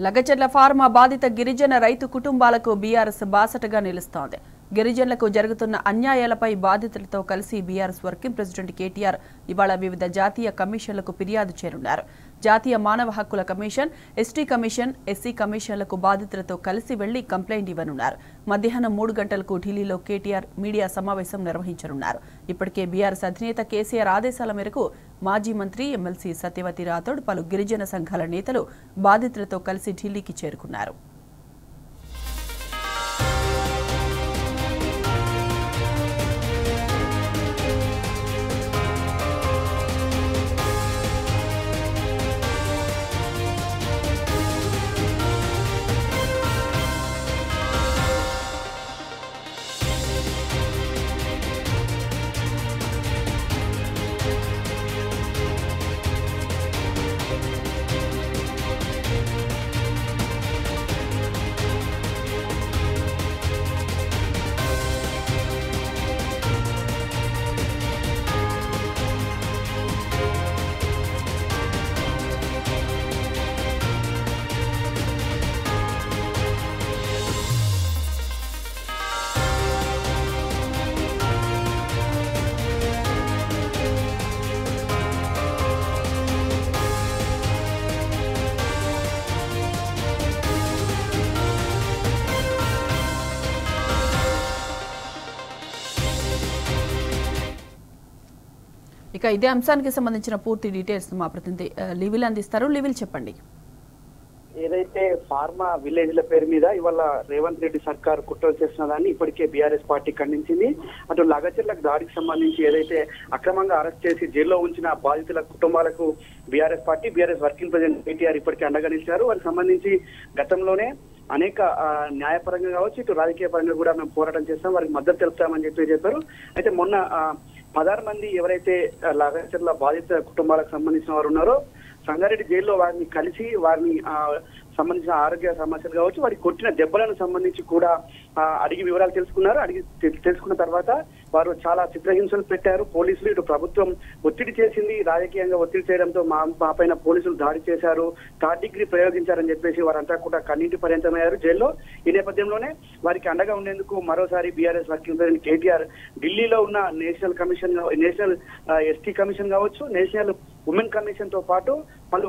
Lagacharla pharma బాధిత గిరిజన రైతు కుటుంబాలకు బీఆర్ఎస్ బాసటగా నిలుస్తోంది. గిరిజనులకు జరుగుతున్న అన్యాయాలపై బాధితులతో కలిసి బీఆర్ఎస్ వర్కింగ్ ప్రెసిడెంట్ కేటీఆర్ ఇవాళ వివిధ జాతీయ కమిషన్లకు ఫిర్యాదు చేరున్నారు. జాతీయ మానవ హక్కుల కమిషన్, ఎస్టీ కమిషన్, ఎస్సీ కమిషన్లకు బాధితులతో కలిసి వెళ్లి కంప్లైంట్ ఇవ్వనున్నారు. మధ్యాహ్నం 3 గంటలకు ఢిల్లీలో కేటీఆర్ మీడియా సమావేశం నిర్వహించనున్నారు. ఇప్పటికే బీఆర్ఎస్ అధినేత కేసీఆర్ ఆదేశాల మేరకు మాజీ మంత్రి ఎమ్మెల్సీ సత్యవతి రాథోడ్, పలు గిరిజన సంఘాల నేతలు బాధితులతో కలిసి ఢిల్లీకి చేరుకున్నారు. ఇక ఇదే అంశానికి సంబంధించిన పూర్తి డీటెయిల్స్ మా ప్రతినిధి లివిల్ అందిస్తారు. లివిల్ చెప్పండి. ఏదైతే ఫార్మా విలేజ్ల పేరు మీద ఇవాళ రేవంత్ రెడ్డి సర్కార్ కుట్రలు చేస్తున్నదాన్ని ఇప్పటికే బీఆర్ఎస్ పార్టీ ఖండించింది. అటు లగచర్లకు దాడికి సంబంధించి ఏదైతే అక్రమంగా అరెస్ట్ చేసి జైల్లో ఉంచిన బాధితుల కుటుంబాలకు BRS party, BRS working president KTR ఇప్పటికే అండగా నిలిచారు. వారికి సంబంధించి గతంలోనే అనేక న్యాయపరంగా కావచ్చు, ఇటు రాజకీయ పరంగా కూడా మేము పోరాటం చేస్తాం, వారికి మద్దతు తెలుపుతామని చెప్పారు. అయితే మొన్న 16 మంది ఎవరైతే లగచర్ల బాధిత కుటుంబాలకు సంబంధించిన వారు ఉన్నారో సంగారెడ్డి జైల్లో వారిని కలిసి వారిని సంబంధించిన ఆరోగ్య సమస్యలు కావచ్చు, వారికి కొట్టిన దెబ్బలను సంబంధించి కూడా అడిగి వివరాలు తెలుసుకున్నారు. తెలుసుకున్న తర్వాత వారు చాలా చిత్రహింసలు పెట్టారు. పోలీసులు, ఇటు ప్రభుత్వం ఒత్తిడి చేసింది. రాజకీయంగా ఒత్తిడి చేయడంతో మా పైన పోలీసులు దాడి చేశారు, థర్డ్ డిగ్రీ ప్రయోగించారని చెప్పేసి వారంతా కూడా కన్నీటి పర్యంతమయ్యారు జైల్లో. ఈ నేపథ్యంలోనే వారికి అండగా ఉండేందుకు మరోసారి బీఆర్ఎస్ వర్కింగ్ ప్రెసిడెంట్ కేటీఆర్ ఢిల్లీలో ఉన్న national commission, national ST commission కావచ్చు, నేషనల్ ఉమెన్ కమిషన్ తో పాటు పలు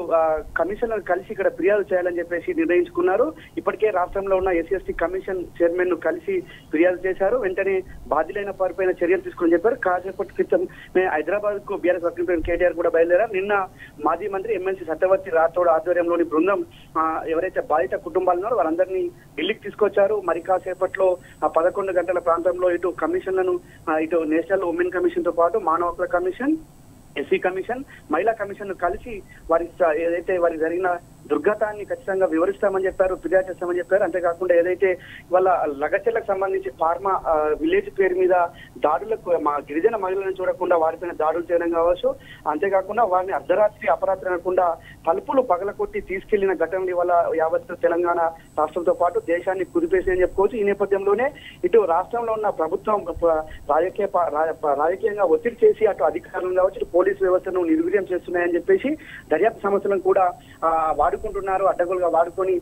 కమిషన్లను కలిసి ఇక్కడ ఫిర్యాదు చేయాలని చెప్పేసి నిర్ణయించుకున్నారు. ఇప్పటికే రాష్ట్రంలో ఉన్న ఎస్సీ కమిషన్ చైర్మన్ ను కలిసి ఫిర్యాదు చేశారు. వెంటనే బాధ్యులైన వారిపైన చర్యలు తీసుకుని చెప్పారు. కాసేపటి క్రితం హైదరాబాద్ కు బీఆర్ఎస్ వర్కింగ్ ప్రెసిడెంట్ కేటీఆర్ కూడా బయలుదేరారు. నిన్న మాజీ మంత్రి ఎమ్మెల్సీ సత్యవతి రాథోడ్ ఆధ్వర్యంలోని బృందం ఎవరైతే బాధిత కుటుంబాలు ఉన్నారో వారందరినీ ఢిల్లీకి తీసుకొచ్చారు. మరి కాసేపట్లో 11 గంటల ప్రాంతంలో ఇటు కమిషన్లను, ఇటు నేషనల్ ఉమెన్ కమిషన్ తో పాటు మానవ హక్కుల కమిషన్, ఎస్సీ కమిషన్, మహిళా కమిషన్ కలిసి ఏదైతే వారికి జరిగిన దుర్గతాన్ని ఖచ్చితంగా వివరిస్తామని చెప్పారు, ఫిర్యాదు చేస్తామని చెప్పారు. అంతేకాకుండా ఏదైతే వాళ్ళ లగచర్లకు సంబంధించి ఫార్మా విలేజ్ పేరు మీద దాడులకు మా గిరిజన మహిళలను చూడకుండా వారిపైన దాడులు చేయడం కావచ్చు, అంతేకాకుండా వారిని అర్ధరాత్రి అపరాత్రి అనకుండా తలుపులు పగలకొట్టి తీసుకెళ్లిన ఘటనలు ఇవాళ యావత్ తెలంగాణ రాష్ట్రంతో పాటు దేశాన్ని కుదిపేసి చెప్పుకోవచ్చు. ఈ నేపథ్యంలోనే ఇటు రాష్ట్రంలో ఉన్న ప్రభుత్వం రాజకీయంగా ఒత్తిడి చేసి అటు అధికారులను కావచ్చు, ఇటు పోలీసు వ్యవస్థను నిర్వీర్యం చేస్తున్నాయని చెప్పేసి దర్యాప్తు సమస్యలను కూడా వాడుకుంటున్నారు. అడ్డగోలుగా వాడుకొని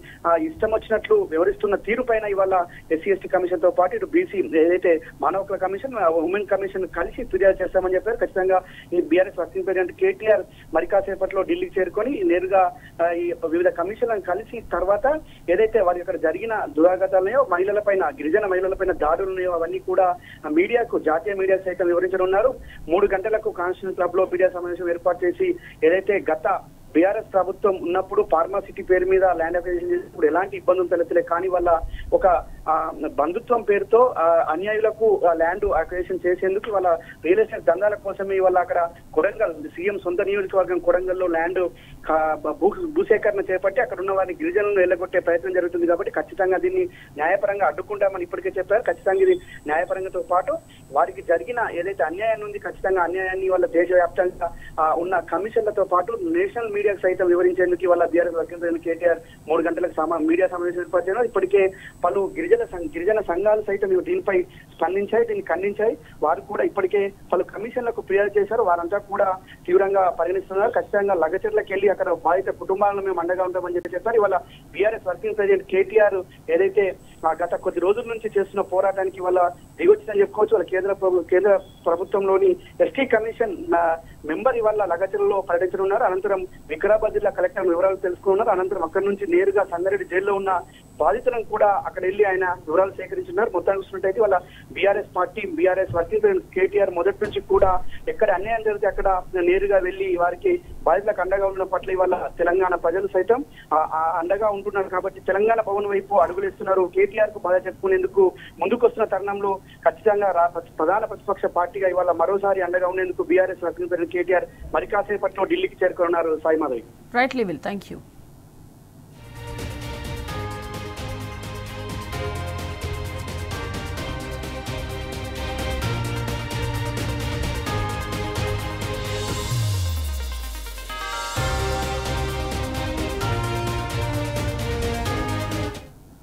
ఇష్టం వచ్చినట్లు వివరిస్తున్న తీరు పైన ఇవాళ ఎస్సీ ఎస్టీ కమిషన్ తో పాటు ఇటు బీసీ ఏదైతే మానవ హక్కుల కమిషన్, ఉమెన్ కమిషన్ కలిసి ఫిర్యాదు చేస్తామని చెప్పారు. ఖచ్చితంగా ఈ బీఆర్ఎస్ వర్కింగ్ ప్రెసిడెంట్ కేటీఆర్ మరి కాసేపట్లో ఢిల్లీకి చేరుకొని నేరుగా ఈ వివిధ కమిషన్లను కలిసి తర్వాత ఏదైతే వారి అక్కడ జరిగిన దురాఘాతాలున్నాయో, గిరిజన మహిళలపైన దాడులు ఉన్నాయో అవన్నీ కూడా మీడియాకు, జాతీయ మీడియా సైతం వివరించనున్నారు. 3 గంటలకు కాన్స్టిట్యూషన్ క్లబ్ లో మీడియా సమావేశం ఏర్పాటు చేసి ఏదైతే గత బీఆర్ఎస్ ప్రభుత్వం ఉన్నప్పుడు ఫార్మాసిటీ పేరు మీద ల్యాండ్ అక్విజిషన్ చేసినప్పుడు ఎలాంటి ఇబ్బందులు తలెత్తలే, కానీ వాళ్ళ ఒక బంధుత్వం పేరుతో అన్యాయులకు ల్యాండ్ అక్విజిషన్ చేసేందుకు వాళ్ళ రియల్ ఎస్టేట్ దందాల కోసమే వాళ్ళ అక్కడ కొడంగల్, సీఎం సొంత నియోజకవర్గం కొడంగల్లో ల్యాండ్ భూసేకరణ చేపట్టి అక్కడ ఉన్న వారిని గిరిజనులను వెళ్ళగొట్టే ప్రయత్నం జరుగుతుంది. కాబట్టి ఖచ్చితంగా దీన్ని న్యాయపరంగా అడ్డుకుంటామని ఇప్పటికే చెప్పారు. ఖచ్చితంగా ఇది న్యాయపరంగాతో పాటు వారికి జరిగిన ఏదైతే అన్యాయాన్ని ఉంది, ఖచ్చితంగా అన్యాయాన్ని వాళ్ళ దేశవ్యాప్తంగా ఉన్న కమిషన్లతో పాటు నేషనల్ మీడియాకు సైతం వివరించేందుకు వాళ్ళ బీఆర్ఎస్ వర్కింగ్ ప్రెసిడెంట్ కేటీఆర్ 3 గంటలకు మీడియా సమావేశం ఏర్పాటు చేయడం. ఇప్పటికే పలు గిరిజన గిరిజన సంఘాలు సైతం దీనిపై స్పందించాయి, దీన్ని ఖండించాయి. వారు కూడా ఇప్పటికే పలు కమిషన్లకు ఫిర్యాదు చేశారు. వారంతా కూడా తీవ్రంగా పరిగణిస్తున్నారు. ఖచ్చితంగా లగచర్లకు వెళ్ళి అక్కడ బాధిత కుటుంబాలను మేము అండగా ఉంటామని చెప్పారు. ఇవాళ బీఆర్ఎస్ వర్కింగ్ ప్రెసిడెంట్ కేటీఆర్ ఏదైతే గత కొద్ది రోజుల నుంచి చేస్తున్న పోరాటానికి వాళ్ళ దిగొచ్చిందని చెప్పుకోవచ్చు. వాళ్ళ కేంద్ర ప్రభుత్వంలోని ఎస్టీ కమిషన్ మెంబర్ ఇవాళ లగచర్లలో పర్యటించనున్నారు. అనంతరం వికారాబాద్ జిల్లా కలెక్టర్ వివరాలు తెలుసుకున్నారు. అనంతరం అక్కడి నుంచి నేరుగా సంగారెడ్డి జైల్లో ఉన్న బాధితులను కూడా అక్కడ వెళ్ళి ఆయన వివరాలు సేకరించున్నారు. మొత్తానికి చూసినట్టయితే వాళ్ళ BRS party BRS working president KTR మొదటి నుంచి కూడా ఎక్కడ అన్యాయం జరిగితే అక్కడ నేరుగా వెళ్లి వారికి బాధితులకు అండగా ఉండడం పట్ల ఇవాళ తెలంగాణ ప్రజలు సైతం అండగా ఉంటున్నారు. కాబట్టి తెలంగాణ భవన్ వైపు అడుగులేస్తున్నారు. కేటీఆర్ కు బాధ చెప్పుకునేందుకు ముందుకొస్తున్న తరుణంలో ఖచ్చితంగా ప్రధాన ప్రతిపక్ష పార్టీగా ఇవాళ మరోసారి అండగా ఉండేందుకు బీఆర్ఎస్ వర్కింగ్ ప్రెసిడెంట్ కేటీఆర్ మరి కాసేపట్లో ఢిల్లీకి చేరుకున్నారు. Sai Madhavi. Right level. Thank you.